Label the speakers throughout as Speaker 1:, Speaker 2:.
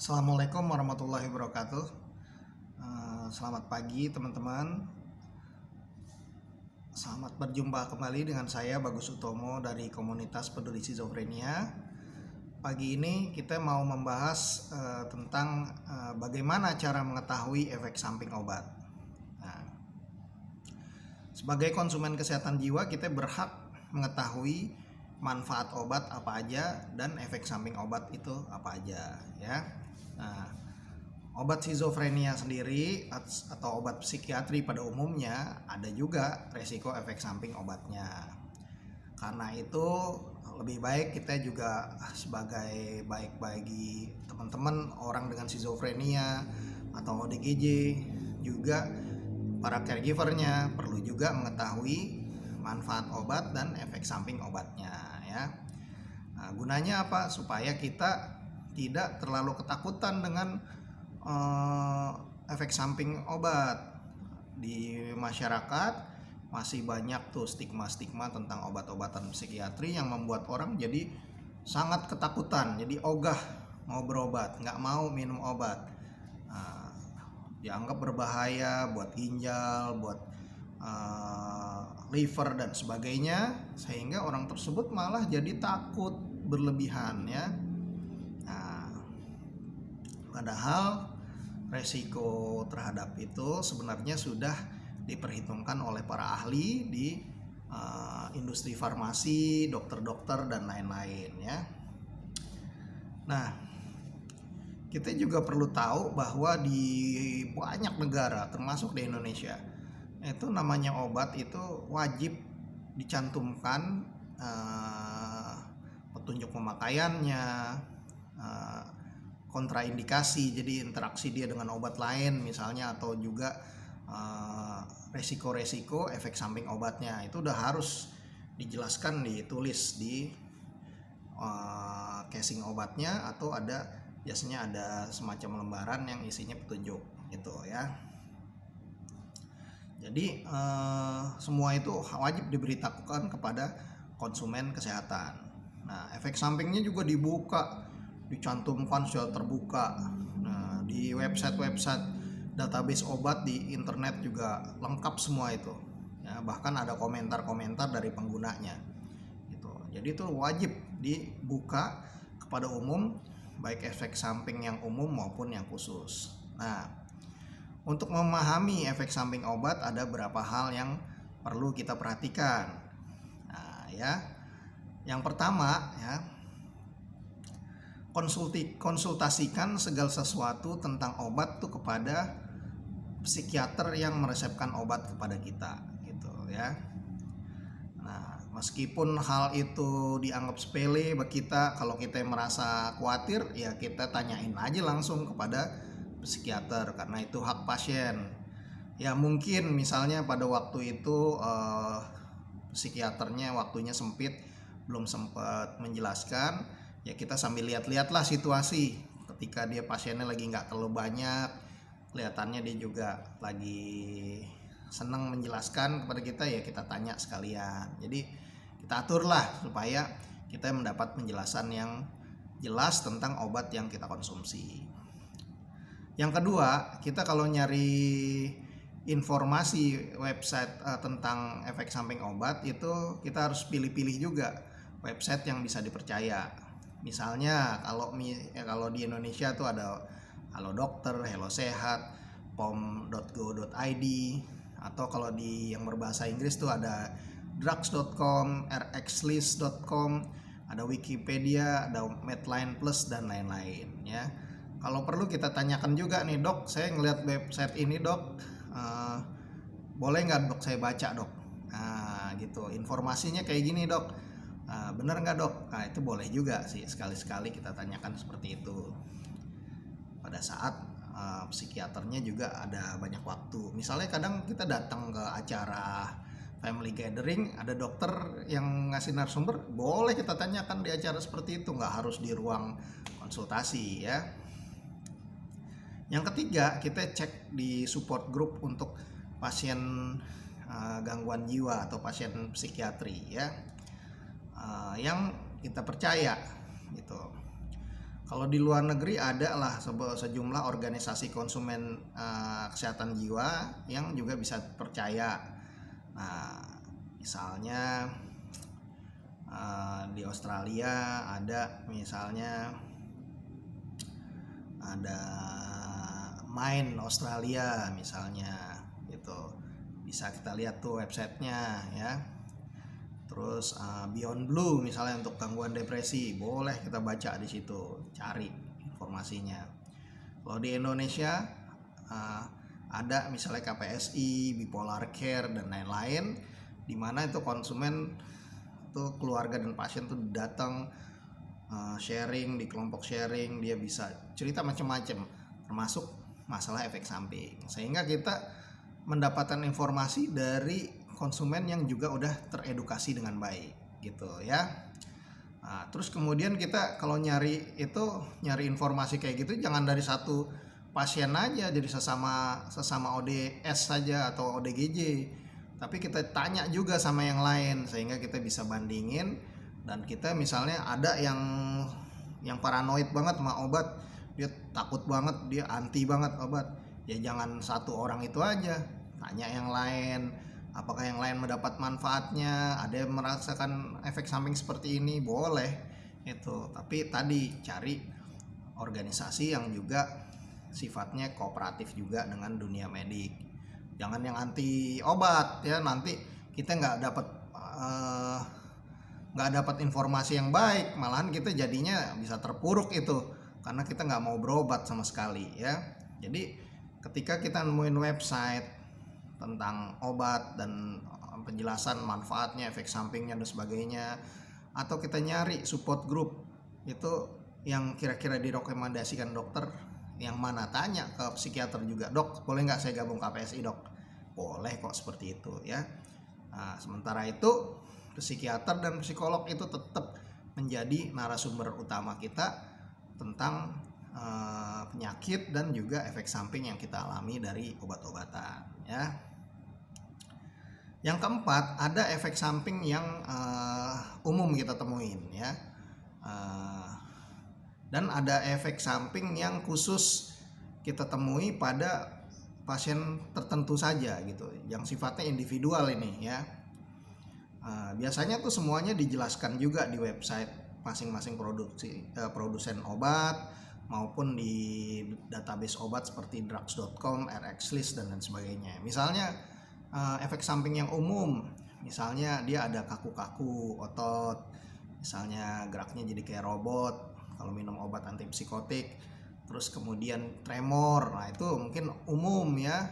Speaker 1: Assalamualaikum warahmatullahi wabarakatuh. Selamat pagi teman-teman. Selamat berjumpa kembali dengan saya Bagus Utomo dari komunitas peduli skizofrenia. Pagi ini kita mau membahas tentang bagaimana cara mengetahui efek samping obat. Nah, sebagai konsumen kesehatan jiwa kita berhak mengetahui manfaat obat apa aja dan efek samping obat itu apa aja ya. Nah, obat skizofrenia sendiri atau obat psikiatri pada umumnya ada juga resiko efek samping obatnya. Karena itu lebih baik kita juga sebagai baik bagi teman-teman orang dengan skizofrenia atau ODGJ juga para caregivernya perlu juga mengetahui manfaat obat dan efek samping obatnya ya. Nah, gunanya apa? Supaya kita tidak terlalu ketakutan dengan efek samping obat. Di masyarakat masih banyak tuh stigma-stigma tentang obat-obatan psikiatri yang membuat orang jadi sangat ketakutan, jadi ogah mau berobat, nggak mau minum obat. Dianggap berbahaya buat ginjal, buat liver dan sebagainya, sehingga orang tersebut malah jadi takut berlebihan ya. Padahal resiko terhadap itu sebenarnya sudah diperhitungkan oleh para ahli di industri farmasi, dokter-dokter dan lain-lain ya. Nah, kita juga perlu tahu bahwa di banyak negara termasuk di Indonesia itu namanya obat itu wajib dicantumkan petunjuk pemakaiannya, kontraindikasi, jadi interaksi dia dengan obat lain misalnya, atau juga resiko-resiko efek samping obatnya itu udah harus dijelaskan, ditulis di casing obatnya, atau biasanya ada semacam lembaran yang isinya petunjuk gitu ya. Jadi semua itu wajib diberitakan kepada konsumen kesehatan. Nah, efek sampingnya juga dicantumkan secara terbuka. Nah, di website database obat di internet juga lengkap semua itu. Ya, bahkan ada komentar-komentar dari penggunanya. Gitu. Jadi itu wajib dibuka kepada umum, baik efek samping yang umum maupun yang khusus. Nah, untuk memahami efek samping obat ada beberapa hal yang perlu kita perhatikan. Nah, ya. Yang pertama ya, konsultasikan segala sesuatu tentang obat tuh kepada psikiater yang meresepkan obat kepada kita gitu ya. Nah, meskipun hal itu dianggap sepele bagi kita, kalau kita merasa khawatir ya kita tanyain aja langsung kepada psikiater, karena itu hak pasien. Ya mungkin misalnya pada waktu itu psikiaternya waktunya sempit, belum sempat menjelaskan, ya kita sambil lihat-lihatlah situasi. Ketika dia pasiennya lagi nggak terlalu banyak, kelihatannya dia juga lagi senang menjelaskan kepada kita, ya kita tanya sekalian. Jadi kita aturlah supaya kita mendapat penjelasan yang jelas tentang obat yang kita konsumsi. Yang kedua, kita kalau nyari informasi website tentang efek samping obat itu kita harus pilih-pilih juga website yang bisa dipercaya. Misalnya kalau di Indonesia tuh ada Halo Dokter, Hello Sehat, pom.go.id, atau kalau di yang berbahasa Inggris tuh ada drugs.com, rxlist.com, ada Wikipedia, ada Medline Plus dan lain-lain ya. Kalau perlu kita tanyakan juga nih, dok, saya ngeliat website ini dok, boleh nggak dok saya baca dok? Nah gitu, informasinya kayak gini dok, bener nggak dok? Nah itu boleh juga sih, sekali-sekali kita tanyakan seperti itu. Pada saat psikiaternya juga ada banyak waktu. Misalnya kadang kita datang ke acara family gathering, ada dokter yang ngasih narasumber, boleh kita tanyakan di acara seperti itu, nggak harus di ruang konsultasi ya. Yang ketiga, kita cek di support group untuk pasien gangguan jiwa atau pasien psikiatri ya, yang kita percaya gitu. Kalau di luar negeri ada lah sejumlah organisasi konsumen kesehatan jiwa yang juga bisa percaya. Nah, misalnya di Australia ada misalnya ada Mind Australia misalnya gitu, bisa kita lihat tuh websitenya ya. Terus Beyond Blue misalnya untuk gangguan depresi, boleh kita baca di situ, cari informasinya. Kalau di Indonesia ada misalnya KPSI, Bipolar Care dan lain-lain, di mana itu konsumen tuh keluarga dan pasien tuh datang sharing di kelompok sharing, dia bisa cerita macam-macam termasuk masalah efek samping, sehingga kita mendapatkan informasi dari konsumen yang juga udah teredukasi dengan baik gitu ya. Nah, terus kemudian kita kalau nyari informasi kayak gitu jangan dari satu pasien aja, jadi sesama ODS saja atau ODGJ, tapi kita tanya juga sama yang lain sehingga kita bisa bandingin. Dan kita misalnya ada yang paranoid banget sama obat, dia takut banget, dia anti banget obat, ya jangan satu orang itu aja, tanya yang lain, apakah yang lain mendapat manfaatnya, ada yang merasakan efek samping seperti ini, boleh itu. Tapi tadi cari organisasi yang juga sifatnya kooperatif juga dengan dunia medik, jangan yang anti obat ya, nanti kita nggak dapat informasi yang baik, malahan kita jadinya bisa terpuruk itu karena kita nggak mau berobat sama sekali ya. Jadi ketika kita nemuin website tentang obat dan penjelasan manfaatnya, efek sampingnya dan sebagainya, atau kita nyari support group itu yang kira-kira direkomendasikan dokter, yang mana tanya ke psikiater juga, dok boleh nggak saya gabung KPSI dok, boleh kok seperti itu ya. Nah, sementara itu psikiater dan psikolog itu tetap menjadi narasumber utama kita tentang penyakit dan juga efek samping yang kita alami dari obat-obatan ya. Yang keempat, ada efek samping yang umum kita temuin ya, dan ada efek samping yang khusus kita temui pada pasien tertentu saja gitu, yang sifatnya individual ini ya. Biasanya tuh semuanya dijelaskan juga di website masing-masing produsen obat maupun di database obat seperti drugs.com, rxlist dan lain sebagainya. Misalnya efek samping yang umum, misalnya dia ada kaku-kaku otot, misalnya geraknya jadi kayak robot kalau minum obat antipsikotik, terus kemudian tremor, nah itu mungkin umum ya.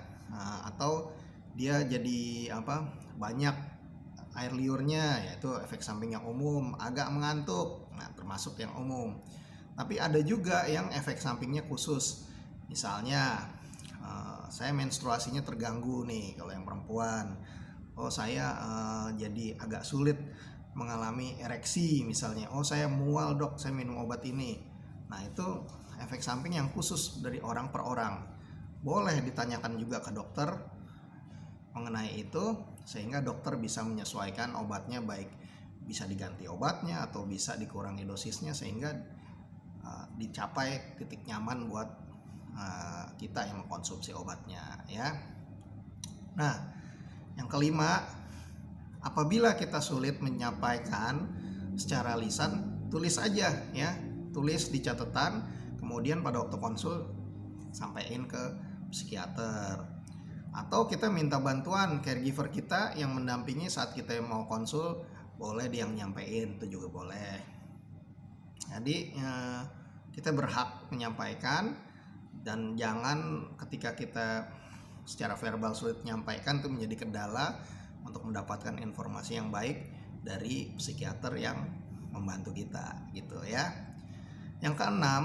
Speaker 1: Atau dia jadi banyak air liurnya, yaitu efek samping yang umum, agak mengantuk, nah termasuk yang umum. Tapi ada juga yang efek sampingnya khusus, misalnya saya menstruasinya terganggu nih kalau yang perempuan, saya jadi agak sulit mengalami ereksi misalnya, saya mual dok, saya minum obat ini. Nah itu efek samping yang khusus dari orang per orang, boleh ditanyakan juga ke dokter mengenai itu, sehingga dokter bisa menyesuaikan obatnya, baik bisa diganti obatnya atau bisa dikurangi dosisnya sehingga dicapai titik nyaman buat kita yang mengkonsumsi obatnya ya. Nah, yang kelima, apabila kita sulit menyampaikan secara lisan, tulis aja ya, tulis di catatan, kemudian pada waktu konsul sampaikan ke psikiater. Atau kita minta bantuan caregiver kita yang mendampingi saat kita mau konsul, boleh dia yang nyampein, itu juga boleh. Jadi kita berhak menyampaikan, dan jangan ketika kita secara verbal sulit menyampaikan itu menjadi kendala untuk mendapatkan informasi yang baik dari psikiater yang membantu kita gitu ya. Yang keenam,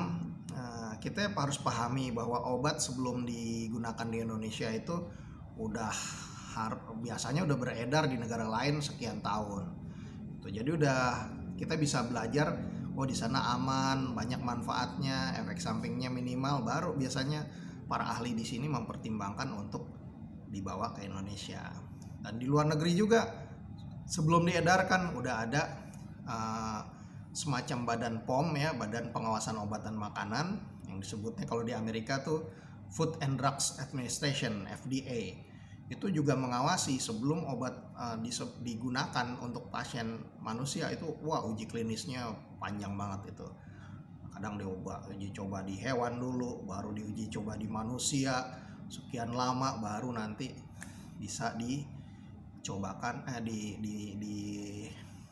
Speaker 1: kita harus pahami bahwa obat sebelum digunakan di Indonesia itu biasanya udah beredar di negara lain sekian tahun. Jadi kita bisa belajar, di sana aman, banyak manfaatnya, efek sampingnya minimal, baru biasanya para ahli di sini mempertimbangkan untuk dibawa ke Indonesia. Dan di luar negeri juga sebelum diedarkan udah ada semacam badan POM ya, Badan Pengawasan Obat dan Makanan, yang disebutnya kalau di Amerika tuh Food and Drugs Administration (FDA). Itu juga mengawasi sebelum obat digunakan untuk pasien manusia itu, wah, uji klinisnya panjang banget itu. Kadang uji coba di hewan dulu, baru diuji coba di manusia, sekian lama baru nanti bisa dicobakan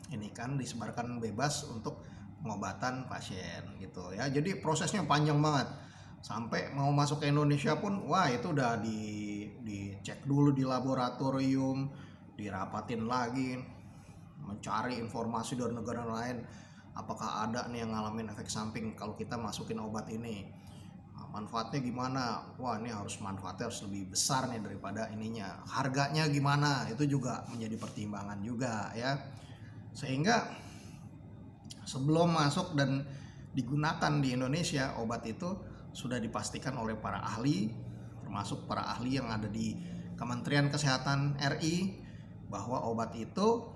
Speaker 1: ini kan disebarkan bebas untuk pengobatan pasien gitu ya. Jadi prosesnya panjang banget. Sampai mau masuk ke Indonesia pun, wah, itu udah dicek dulu di laboratorium, dirapatin lagi, mencari informasi dari negara lain, apakah ada nih yang ngalamin efek samping kalau kita masukin obat ini, manfaatnya gimana. Wah, ini manfaatnya harus lebih besar nih daripada ininya, harganya gimana, itu juga menjadi pertimbangan juga ya. Sehingga sebelum masuk dan digunakan di Indonesia, obat itu sudah dipastikan oleh para ahli, termasuk para ahli yang ada di Kementerian Kesehatan RI, bahwa obat itu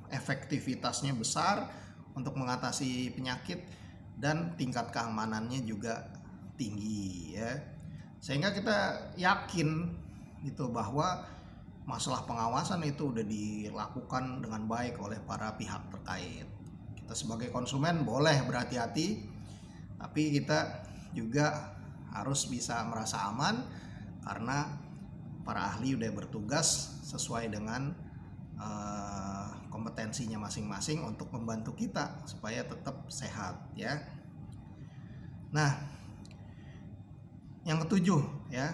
Speaker 1: efektivitasnya besar untuk mengatasi penyakit dan tingkat keamanannya juga tinggi ya. Sehingga kita yakin gitu bahwa masalah pengawasan itu udah dilakukan dengan baik oleh para pihak terkait. Kita sebagai konsumen boleh berhati-hati, tapi kita juga harus bisa merasa aman karena para ahli udah bertugas sesuai dengan kompetensinya masing-masing untuk membantu kita supaya tetap sehat ya. Nah, yang ketujuh ya,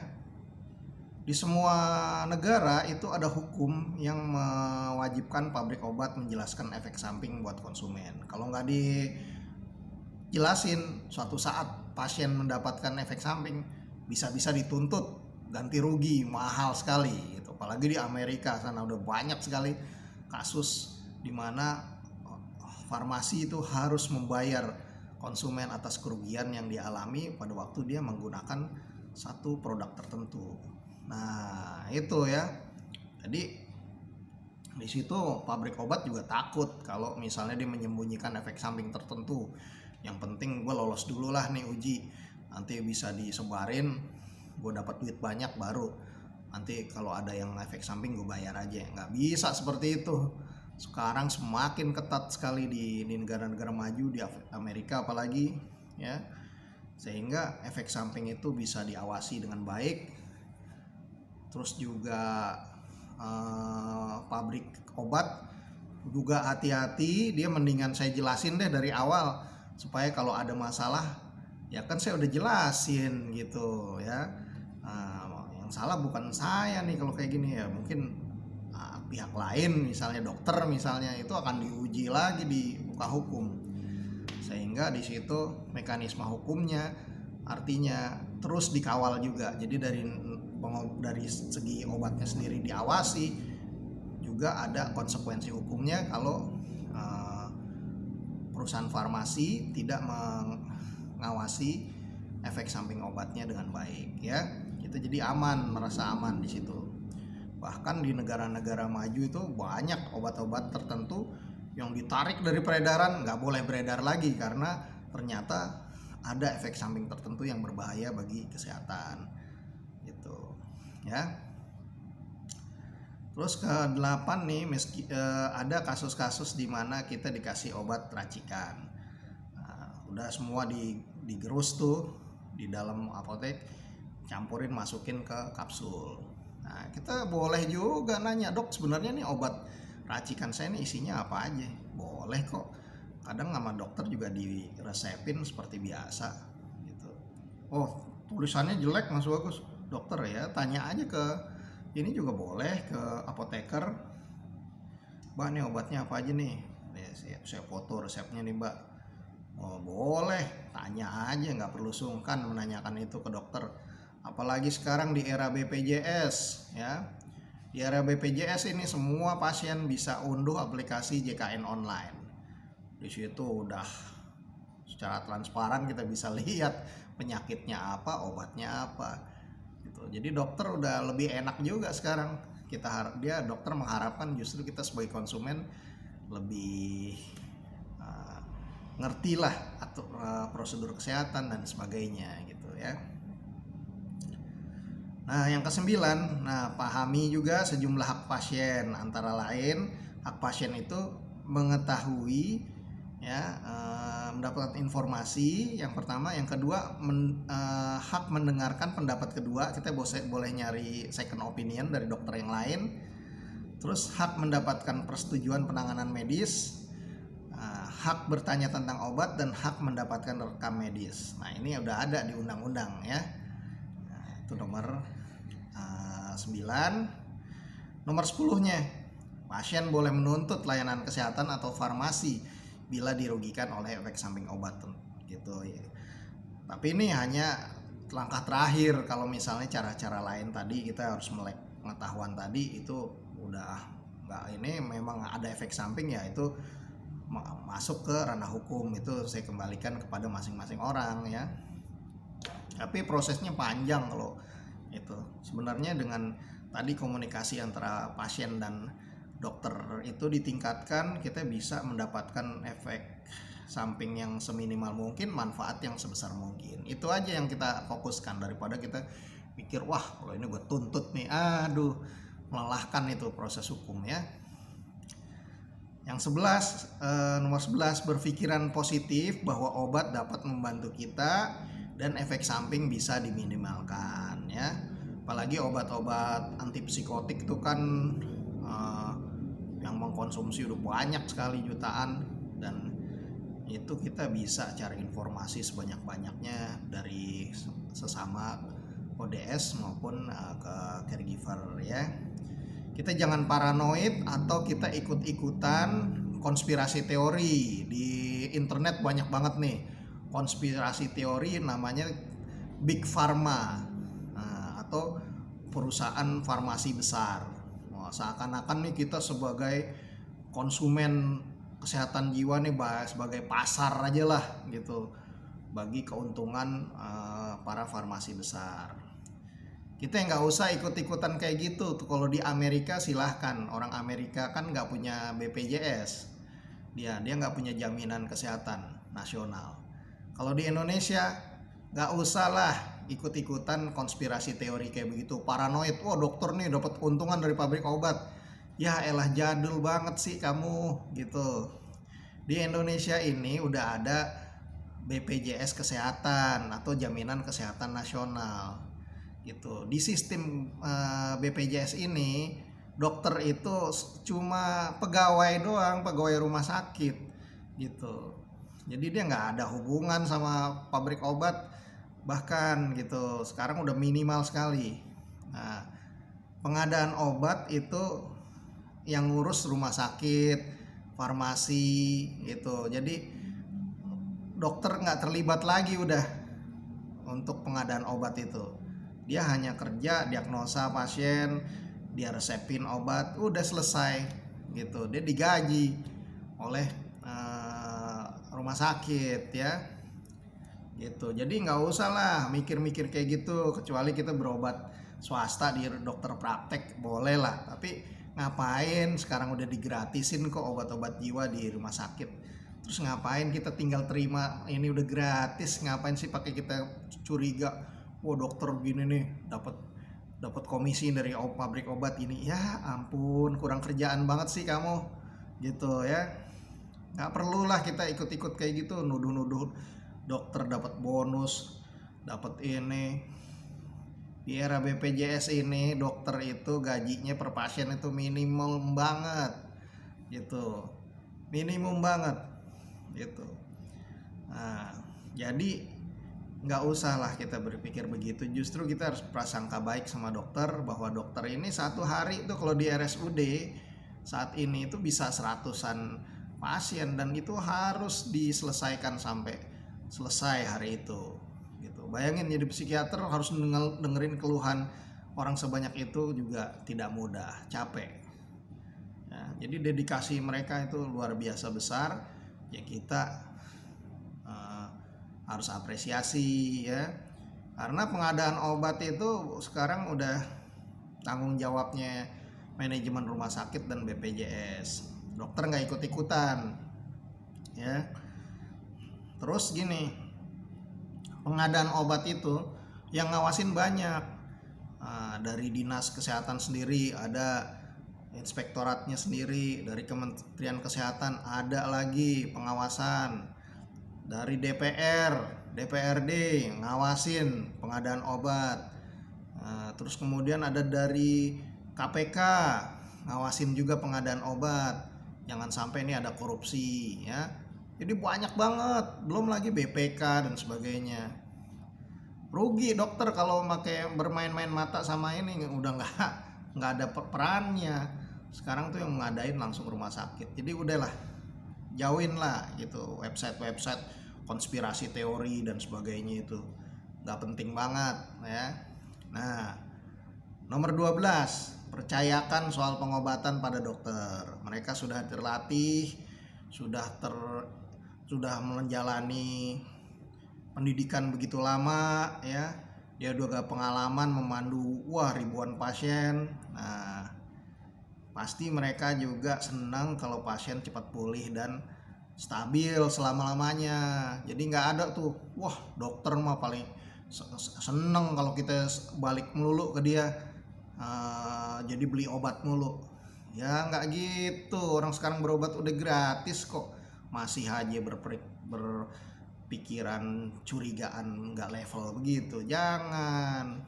Speaker 1: di semua negara itu ada hukum yang mewajibkan pabrik obat menjelaskan efek samping buat konsumen. Kalau nggak dijelasin, suatu saat pasien mendapatkan efek samping bisa-bisa dituntut ganti rugi mahal sekali gitu. Apalagi di Amerika sana udah banyak sekali kasus di mana farmasi itu harus membayar konsumen atas kerugian yang dialami pada waktu dia menggunakan satu produk tertentu. Nah, itu ya. Jadi di situ pabrik obat juga takut kalau misalnya dia menyembunyikan efek samping tertentu. Yang penting gue lolos dulu lah nih uji, nanti bisa disebarin, gue dapat duit banyak, baru nanti kalau ada yang efek samping gue bayar aja. Nggak bisa seperti itu. Sekarang semakin ketat sekali di negara-negara maju, di Amerika apalagi ya, sehingga efek samping itu bisa diawasi dengan baik. Terus juga pabrik obat juga hati-hati, dia mendingan saya jelasin deh dari awal supaya kalau ada masalah ya kan saya udah jelasin gitu ya. Yang salah bukan saya nih kalau kayak gini ya, mungkin pihak lain, misalnya dokter misalnya, itu akan diuji lagi di muka hukum. Sehingga di situ mekanisme hukumnya artinya terus dikawal juga. Jadi dari segi obatnya sendiri diawasi, juga ada konsekuensi hukumnya kalau perusahaan farmasi tidak mengawasi efek samping obatnya dengan baik ya. Kita jadi aman, merasa aman di situ. Bahkan di negara-negara maju itu banyak obat-obat tertentu yang ditarik dari peredaran, nggak boleh beredar lagi karena ternyata ada efek samping tertentu yang berbahaya bagi kesehatan gitu ya. Terus ke-8 nih, ada kasus-kasus di mana kita dikasih obat racikan. Udah semua digerus tuh di dalam apotek, campurin, masukin ke kapsul. Nah, kita boleh juga nanya, dok sebenarnya nih obat racikan saya ini isinya apa aja? Boleh kok. Kadang sama dokter juga diresepin seperti biasa gitu. Oh, tulisannya jelek Mas Bagus, dokter ya, tanya aja ke ini juga boleh, ke apoteker. Mbak, nih obatnya apa aja nih? Saya foto resepnya nih Mbak. Oh boleh, tanya aja, nggak perlu sungkan menanyakan itu ke dokter. Apalagi sekarang di era BPJS ya. Di era BPJS ini semua pasien bisa unduh aplikasi JKN online. Di situ udah secara transparan kita bisa lihat penyakitnya apa, obatnya apa. Jadi dokter udah lebih enak juga sekarang. Dokter mengharapkan justru kita sebagai konsumen lebih ngertilah atau prosedur kesehatan dan sebagainya gitu ya. Nah, yang kesembilan, pahami juga sejumlah hak pasien. Antara lain, hak pasien itu mengetahui, ya, mendapatkan informasi. Yang pertama, yang kedua, hak mendengarkan pendapat kedua. Kita boleh nyari second opinion dari dokter yang lain. Terus hak mendapatkan persetujuan penanganan medis, hak bertanya tentang obat, dan hak mendapatkan rekam medis. Nah, ini udah ada di undang-undang ya. Itu nomor 9. Nomor 10-nya, pasien boleh menuntut layanan kesehatan atau farmasi bila dirugikan oleh efek samping obat gitu ya. Tapi ini hanya langkah terakhir. Kalau misalnya cara-cara lain tadi, kita harus melek pengetahuan tadi itu udah nggak, ini memang ada efek samping ya, itu masuk ke ranah hukum. Itu saya kembalikan kepada masing-masing orang ya. Tapi prosesnya panjang kalau itu. Sebenarnya dengan tadi komunikasi antara pasien dan dokter itu ditingkatkan, kita bisa mendapatkan efek samping yang seminimal mungkin, manfaat yang sebesar mungkin. Itu aja yang kita fokuskan, daripada kita pikir wah kalau ini gue tuntut nih, aduh, melelahkan itu proses hukum ya. Yang 11, nomor 11, berpikiran positif bahwa obat dapat membantu kita dan efek samping bisa diminimalkan ya. Apalagi obat-obat antipsikotik itu kan yang mengkonsumsi udah banyak sekali, jutaan, dan itu kita bisa cari informasi sebanyak-banyaknya dari sesama ODS maupun ke caregiver ya. Kita jangan paranoid atau kita ikut-ikutan konspirasi teori. Di internet banyak banget nih konspirasi teori, namanya Big Pharma, atau perusahaan farmasi besar. Seakan-akan nih kita sebagai konsumen kesehatan jiwa nih sebagai pasar aja lah gitu, bagi keuntungan para farmasi besar. Kita nggak usah ikut-ikutan kayak gitu tuh. Kalau di Amerika silahkan, orang Amerika kan nggak punya BPJS, dia nggak punya jaminan kesehatan nasional. Kalau di Indonesia nggak usah lah ikut-ikutan konspirasi teori kayak begitu, paranoid. Wah, dokter nih dapat keuntungan dari pabrik obat. Ya elah, jadul banget sih kamu gitu. Di Indonesia ini udah ada BPJS kesehatan atau jaminan kesehatan nasional gitu. Di sistem BPJS ini, dokter itu cuma pegawai doang, pegawai rumah sakit gitu. Jadi dia nggak ada hubungan sama pabrik obat, bahkan gitu. Sekarang udah minimal sekali. Nah, pengadaan obat itu yang ngurus rumah sakit, farmasi gitu. Jadi dokter nggak terlibat lagi udah untuk pengadaan obat itu. Dia hanya kerja diagnosa pasien, dia resepin obat, udah selesai gitu. Dia digaji oleh rumah sakit ya gitu. Jadi nggak usah lah mikir-mikir kayak gitu, kecuali kita berobat swasta di dokter praktek boleh lah. Tapi ngapain, sekarang udah digratisin kok obat-obat jiwa di rumah sakit. Terus ngapain kita tinggal terima ini udah gratis, ngapain sih pakai kita curiga, wah dokter gini nih dapat komisi dari pabrik obat ini. Ya ampun, kurang kerjaan banget sih kamu gitu ya. Nggak perlulah kita ikut-ikut kayak gitu, nuduh-nuduh dokter dapat bonus, dapat ini. Di era BPJS ini dokter itu gajinya per pasien itu minimum banget gitu, minimum banget gitu. Nah, jadi nggak usah lah kita berpikir begitu. Justru kita harus prasangka baik sama dokter, bahwa dokter ini satu hari itu kalau di RSUD saat ini itu bisa 100-an pasien, dan itu harus diselesaikan sampai selesai hari itu gitu. Bayangin jadi psikiater harus dengerin keluhan orang sebanyak itu juga tidak mudah, capek ya. Jadi dedikasi mereka itu luar biasa besar ya. Kita harus apresiasi ya, karena pengadaan obat itu sekarang udah tanggung jawabnya manajemen rumah sakit dan BPJS. Dokter nggak ikut-ikutan ya. Terus gini, pengadaan obat itu yang ngawasin banyak. Dari dinas kesehatan sendiri ada, inspektoratnya sendiri, dari Kementerian Kesehatan ada lagi pengawasan, dari DPR, DPRD ngawasin pengadaan obat. Terus kemudian ada dari KPK ngawasin juga pengadaan obat, jangan sampai ini ada korupsi ya. Jadi banyak banget, belum lagi BPK dan sebagainya. Rugi dokter kalau pakai bermain-main mata sama ini, udah nggak ada perannya. Sekarang tuh yang ngadain langsung rumah sakit. Jadi udahlah, jauhin lah gitu website-website konspirasi teori dan sebagainya, itu nggak penting banget ya. Nah, nomor 12, percayakan soal pengobatan pada dokter. Mereka sudah terlatih, sudah menjalani pendidikan begitu lama ya. Dia juga pengalaman memandu ribuan pasien. Nah, pasti mereka juga senang kalau pasien cepat pulih dan stabil selama-lamanya. Jadi nggak ada tuh, dokter mah paling seneng kalau kita balik melulu ke dia, jadi beli obat mulu. Ya nggak gitu, orang sekarang berobat udah gratis kok, masih aja berpikiran curigaan nggak level begitu. Jangan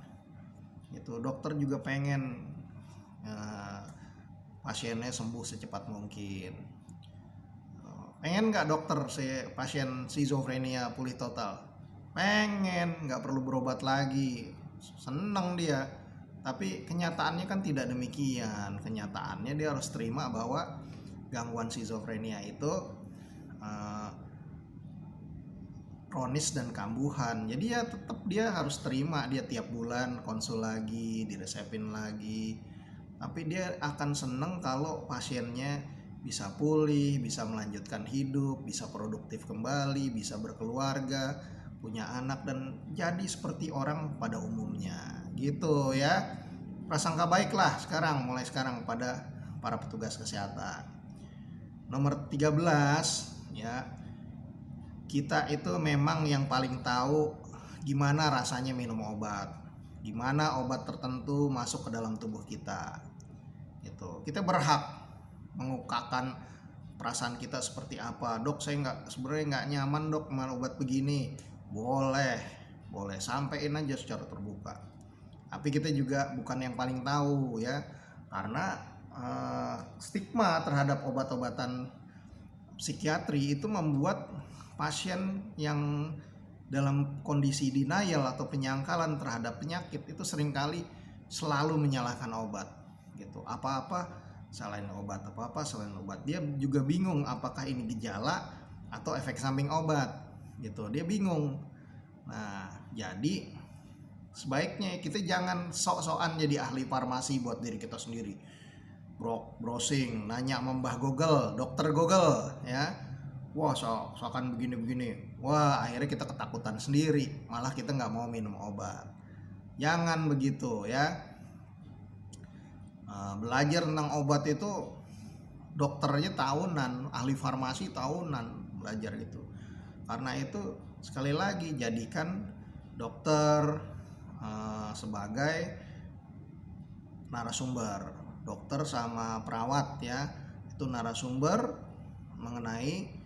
Speaker 1: itu, dokter juga pengen pasiennya sembuh secepat mungkin. Pengen nggak dokter pasien schizofrenia pulih total? Pengen, nggak perlu berobat lagi, seneng dia. Tapi kenyataannya kan tidak demikian. Kenyataannya dia harus terima bahwa gangguan schizofrenia itu kronis dan kambuhan. Jadi ya tetap dia harus terima, dia tiap bulan konsul lagi, diresepin lagi. Tapi dia akan seneng kalau pasiennya bisa pulih, bisa melanjutkan hidup, bisa produktif kembali, bisa berkeluarga, punya anak, dan jadi seperti orang pada umumnya gitu ya. Prasangka baiklah mulai sekarang pada para petugas kesehatan. Nomor 13 ya, kita itu memang yang paling tahu gimana rasanya minum obat, gimana obat tertentu masuk ke dalam tubuh kita gitu. Kita berhak mengungkapkan perasaan kita seperti apa. Dok, saya sebenarnya nggak nyaman dok sama obat begini. Boleh sampein aja secara terbuka. Tapi kita juga bukan yang paling tahu ya, karena stigma terhadap obat-obatan psikiatri itu membuat pasien yang dalam kondisi denial atau penyangkalan terhadap penyakit itu seringkali selalu menyalahkan obat gitu. Apa-apa selain obat, dia juga bingung apakah ini gejala atau efek samping obat gitu, dia bingung. Nah, jadi sebaiknya kita jangan sok-sokan jadi ahli farmasi buat diri kita sendiri, browsing, nanya membah Google, dokter Google ya. Sokan begini-begini. Akhirnya kita ketakutan sendiri, malah kita nggak mau minum obat. Jangan begitu ya. Belajar tentang obat itu dokternya tahunan, ahli farmasi tahunan belajar itu. Karena itu sekali lagi, jadikan dokter sebagai narasumber. Dokter sama perawat ya, itu narasumber mengenai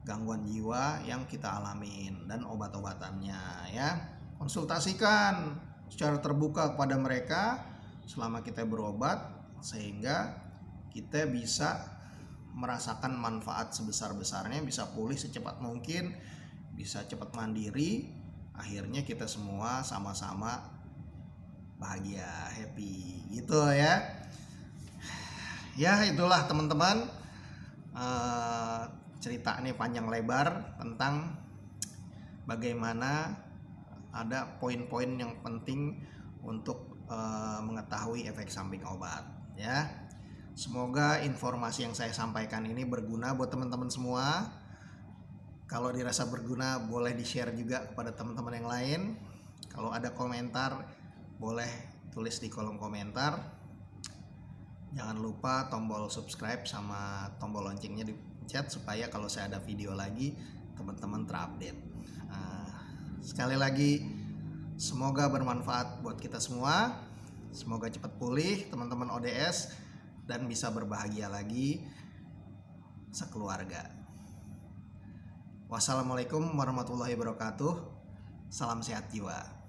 Speaker 1: gangguan jiwa yang kita alamin dan obat-obatannya ya. Konsultasikan secara terbuka kepada mereka selama kita berobat, sehingga kita bisa merasakan manfaat sebesar-besarnya, bisa pulih secepat mungkin, bisa cepat mandiri. Akhirnya kita semua sama-sama bahagia, happy gitu ya. Ya itulah teman-teman, cerita ini panjang lebar tentang bagaimana ada poin-poin yang penting untuk mengetahui efek samping obat ya. Semoga informasi yang saya sampaikan ini berguna buat teman-teman semua. Kalau dirasa berguna, boleh di-share juga kepada teman-teman yang lain. Kalau ada komentar, boleh tulis di kolom komentar. Jangan lupa tombol subscribe sama tombol loncengnya dipencet supaya kalau saya ada video lagi, teman-teman terupdate. Sekali lagi semoga bermanfaat buat kita semua. Semoga cepat pulih teman-teman ODS dan bisa berbahagia lagi sekeluarga. Wassalamualaikum warahmatullahi wabarakatuh. Salam sehat jiwa.